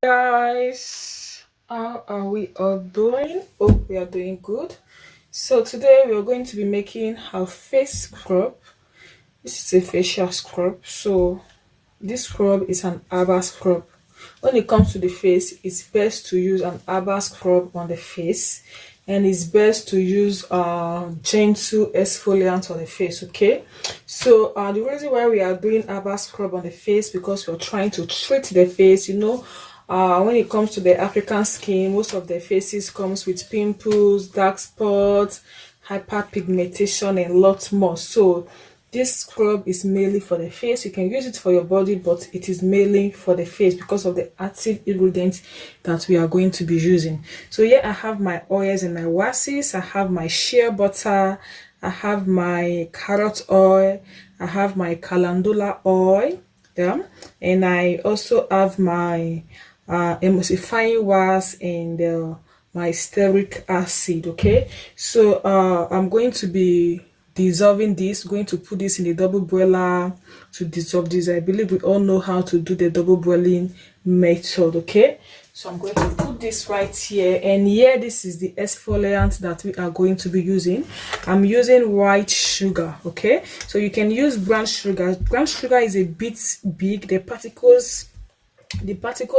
Guys, how are we all doing? Hope we are doing good. So today we are going to be making our face scrub. This is a facial scrub. So this scrub is an herbal scrub. When it comes to the face, it's best to use an herbal scrub on the face, and it's best to use gentle exfoliant on the face. Okay, so the reason why we are doing herbal scrub on the face, because we're trying to treat the face. When it comes to the African skin, most of the faces comes with pimples, dark spots, hyperpigmentation, and lots more. So this scrub is mainly for the face. You can use it for your body, but it is mainly for the face because of the active ingredients that we are going to be using. So here I have my oils and my waxes. I have my shea butter. I have my carrot oil. I have my calendula oil. Yeah, and I also have my emulsifying wax and my stearic acid. Okay, so I'm going to be dissolving this, going to put this in the double boiler to dissolve this. I believe we all know how to do the double boiling method. Okay, so I'm going to put this right here, and here this is the exfoliant that we are going to be using. I'm using white sugar. Okay, so you can use brown sugar. Brown sugar is a bit big. The particles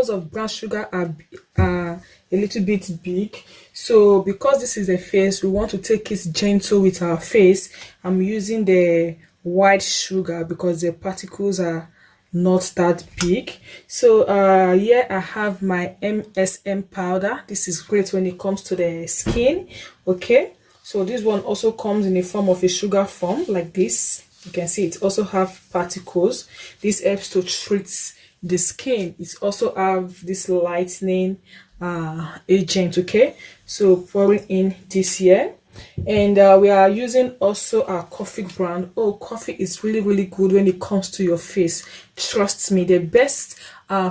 of brown sugar are a little bit big. So because this is a face, we want to take it gentle with our face. I'm using the white sugar because the particles are not that big. So here I have my MSM powder. This is great when it comes to the skin. Okay, so this one also comes in the form of a sugar form like this. You can see it also have particles. This helps to treat the skin. It also have this lightening agent. Okay, so pouring in this here, and we are using also our coffee brand. Oh, coffee is really good when it comes to your face. Trust me, the best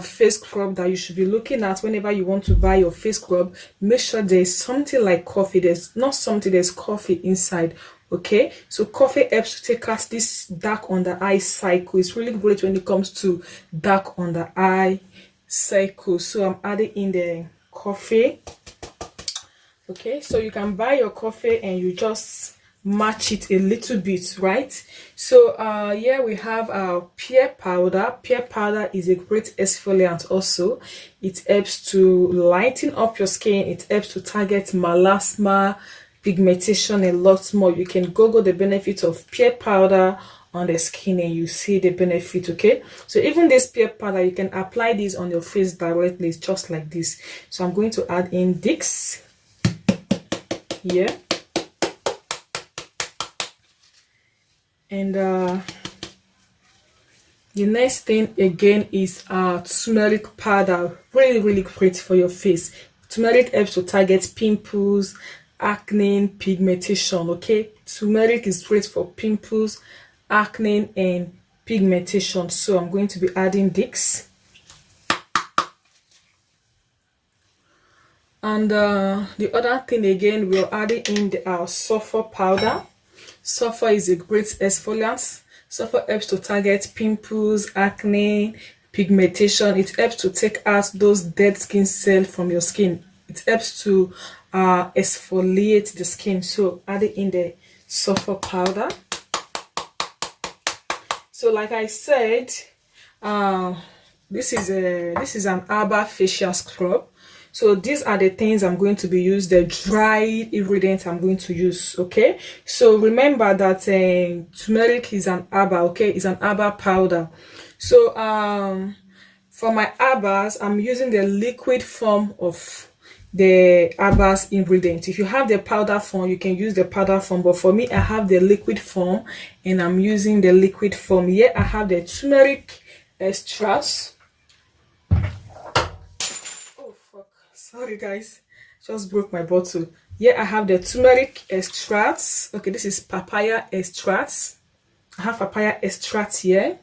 face scrub that you should be looking at whenever you want to buy your face scrub, make sure there's something like coffee. There's not something, there's coffee inside. Okay, so coffee helps to take out this dark under eye cycle. It's really great when it comes to dark under eye cycle. So I'm adding in the coffee. Okay, so you can buy your coffee and you just match it a little bit, right? So here we have our pear powder. Pear powder is a great exfoliant also. It helps to lighten up your skin. It helps to target melasma, pigmentation, and lots more. You can google the benefits of pear powder on the skin and you see the benefit. Okay, so even this pear powder, you can apply this on your face directly. It's just like this. So I'm going to add in this here, and the next thing again is turmeric powder. Really great for your face. Turmeric helps to target pimples, acne, pigmentation. Okay, turmeric is great for pimples, acne, and pigmentation. So I'm going to be adding this, and the other thing again, we're adding in our sulfur powder. Sulfur is a great exfoliant. Sulfur helps to target pimples, acne, pigmentation. It helps to take out those dead skin cells from your skin. It helps to exfoliate the skin. So adding in the sulfur powder. So like I said, this is an herbal facial scrub. So these are the things I'm going to be using, the dried ingredients I'm going to use. Okay, so remember that turmeric is an herbal. Okay, it's an herbal powder. So for my herbals, I'm using the liquid form of the herbals ingredient. If you have the powder form, you can use the powder form, but for me I have the liquid form and I'm using the liquid form. Here I have the turmeric extracts. Oh fuck, sorry guys, just broke my bottle. Here I have the turmeric extracts. Okay, this is papaya extracts. I have papaya extract here,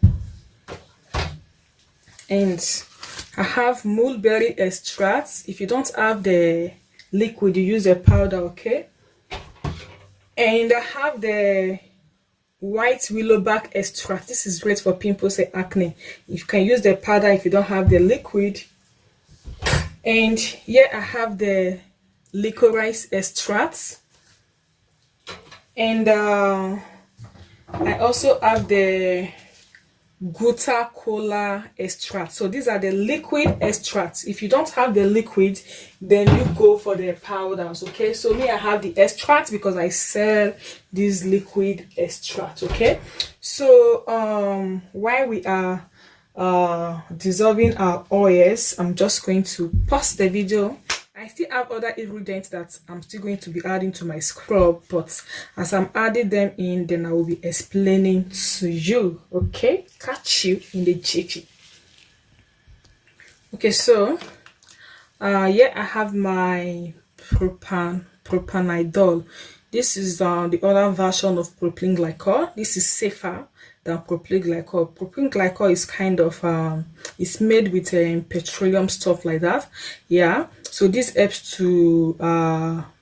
and I have mulberry extracts. If you don't have the liquid, you use the powder. Okay, and I have the white willow bark extract. This is great for pimples and acne. You can use the powder if you don't have the liquid. And here I have the licorice extract, and I also have the gutta cola extract. So these are the liquid extracts. If you don't have the liquid, then you go for the powders. Okay, so me, I have the extract because I sell this liquid extract. Okay, so while we are dissolving our oils, I'm just going to pause the video. I still have other ingredients that I'm still going to be adding to my scrub, but as I'm adding them in, then I will be explaining to you. Okay, catch you in the jiffy. Okay, so yeah, I have my propanidol. This is the other version of propylene glycol. This is safer than propylene glycol. Propylene glycol is kind of it's made with petroleum stuff like that. Yeah, so this helps to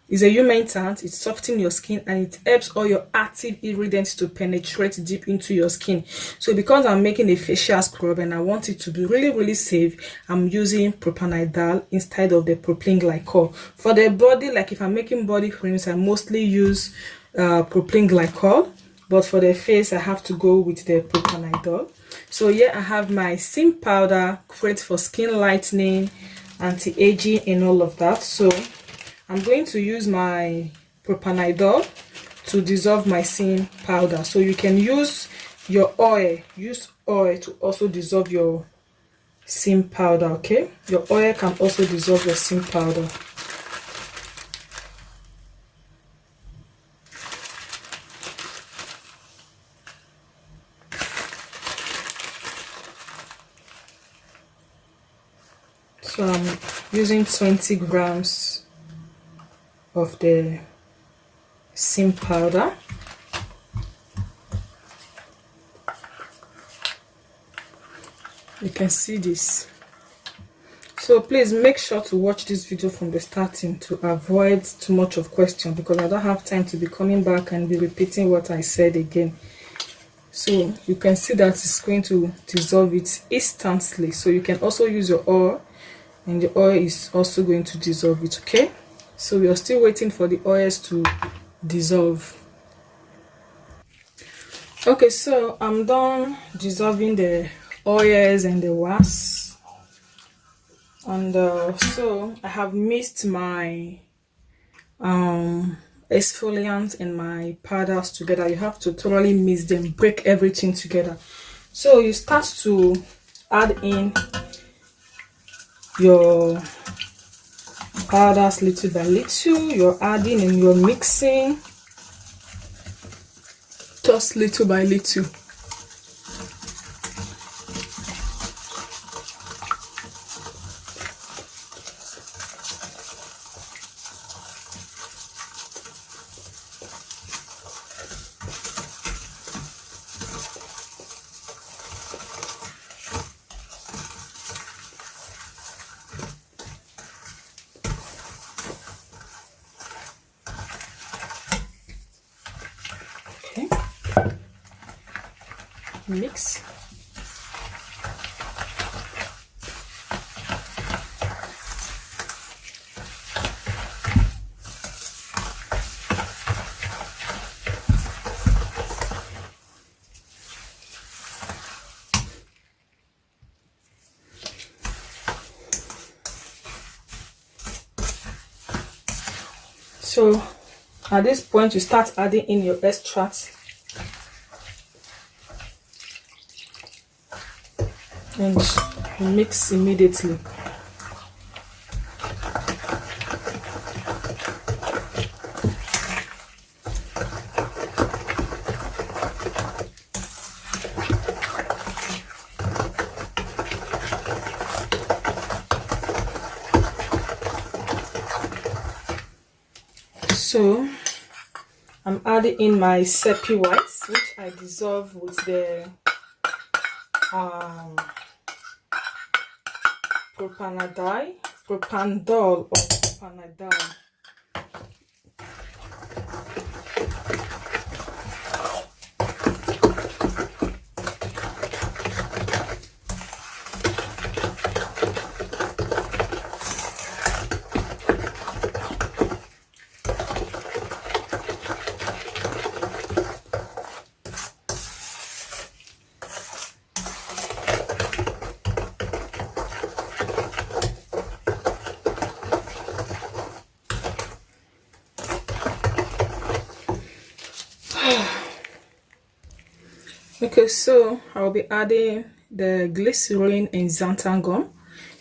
is a humectant. It softens your skin and it helps all your active ingredients to penetrate deep into your skin. So because I'm making a facial scrub and I want it to be really safe, I'm using propanidol instead of the propylene glycol. For the body, like if I'm making body creams, I mostly use propylene glycol, but for the face I have to go with the propanidol. So here I have my sim powder, great for skin lightening, anti-aging and all of that. So I'm going to use my propanidol to dissolve my sim powder. So you can use your oil, to also dissolve your sim powder. Okay, your oil can also dissolve your sim powder. So I'm using 20 grams of the sim powder. You can see this. So please make sure to watch this video from the starting to avoid too much of question, because I don't have time to be coming back and be repeating what I said again. So you can see that it's going to dissolve it instantly. So you can also use your oil, and the oil is also going to dissolve it. Okay, so we are still waiting for the oils to dissolve. Okay, so I'm done dissolving the oils and the wax, and so I have mixed my exfoliant and my powders together. You have to thoroughly mix them, break everything together. So you start to add in your powders little by little. You're adding and you're mixing just little by little. Okay, mix. So at this point, you start adding in your extract and you mix immediately. So I'm adding in my sepia whites, which I dissolve with the propandol or propanadol. Okay, so I'll be adding the glycerin and xanthan gum.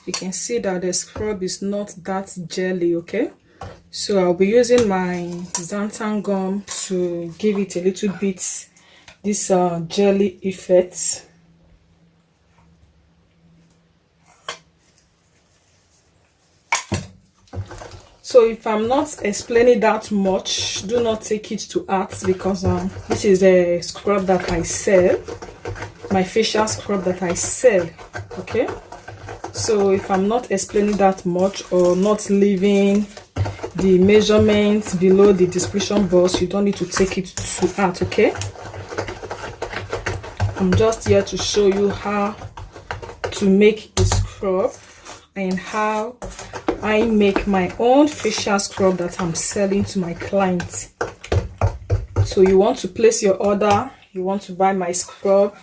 You can see that the scrub is not that jelly, okay? So I'll be using my xanthan gum to give it a little bit this jelly effect. So if I'm not explaining that much, do not take it to heart, because this is a scrub that I sell, my facial scrub that I sell, okay? So if I'm not explaining that much or not leaving the measurements below the description box, you don't need to take it to heart, okay? I'm just here to show you how to make a scrub and how I make my own facial scrub that I'm selling to my clients. So you want to place your order, you want to buy my scrub,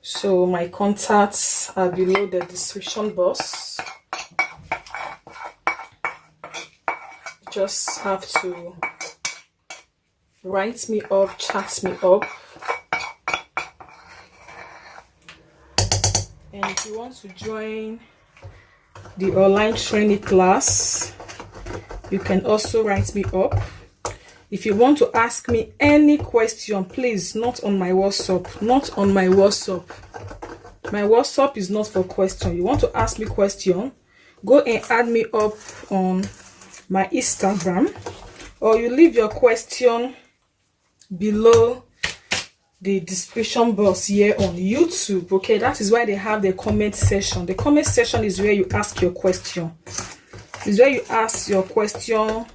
so my contacts are below the description box. Just have to write me up, chat me up. And if you want to join the online training class, you can also write me up. If you want to ask me any question, please, not on my WhatsApp, not on my WhatsApp. My WhatsApp is not for question. You want to ask me question, go and add me up on my Instagram, or you leave your question below the description box here on YouTube, okay? That is why they have the comment section. The comment section is where you ask your question. It's where you ask your question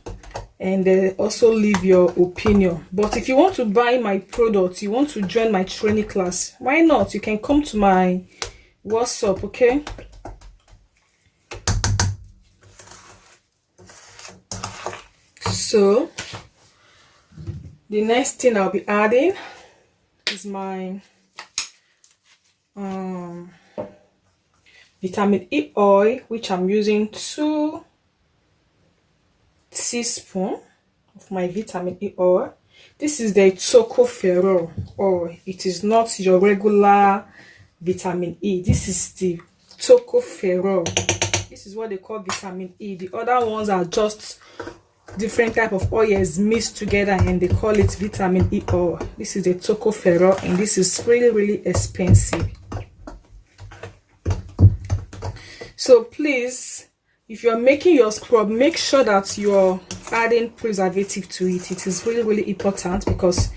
and also leave your opinion. But if you want to buy my product, you want to join my training class, why not? You can come to my WhatsApp, okay? So the next thing I'll be adding is my vitamin E oil, which I'm using 2 teaspoons of my vitamin E oil. This is the tocopherol oil. It is not your regular vitamin E. This is the tocopherol. This is what they call vitamin E. The other ones are just different type of oils mixed together and they call it vitamin E oil. This is the tocopherol and this is really expensive. So please, if you're making your scrub, make sure that you're adding preservative to it. It is really important, because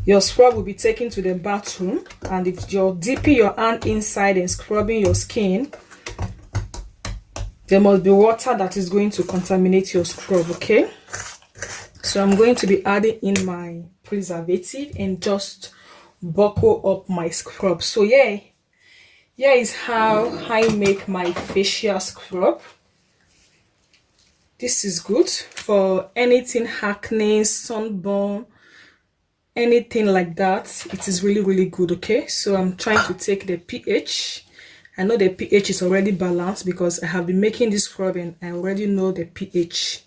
your scrub will be taken to the bathroom, and if you're dipping your hand inside and scrubbing your skin, there must be water that is going to contaminate your scrub, okay? So I'm going to be adding in my preservative and just buckle up my scrub. So yeah, here is how I make my facial scrub. This is good for anything acne, sunburn, anything like that. It is really good, okay? So I'm trying to take the pH. I know the pH is already balanced because I have been making this scrub and I already know the pH.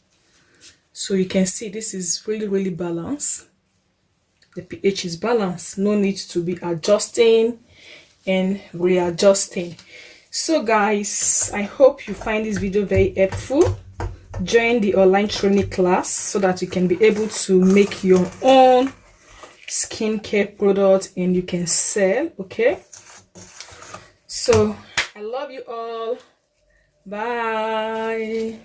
So you can see this is really balanced. The pH is balanced, no need to be adjusting and readjusting. So guys, I hope you find this video very helpful. Join the online training class so that you can be able to make your own skincare product and you can sell. Okay, so I love you all. Bye.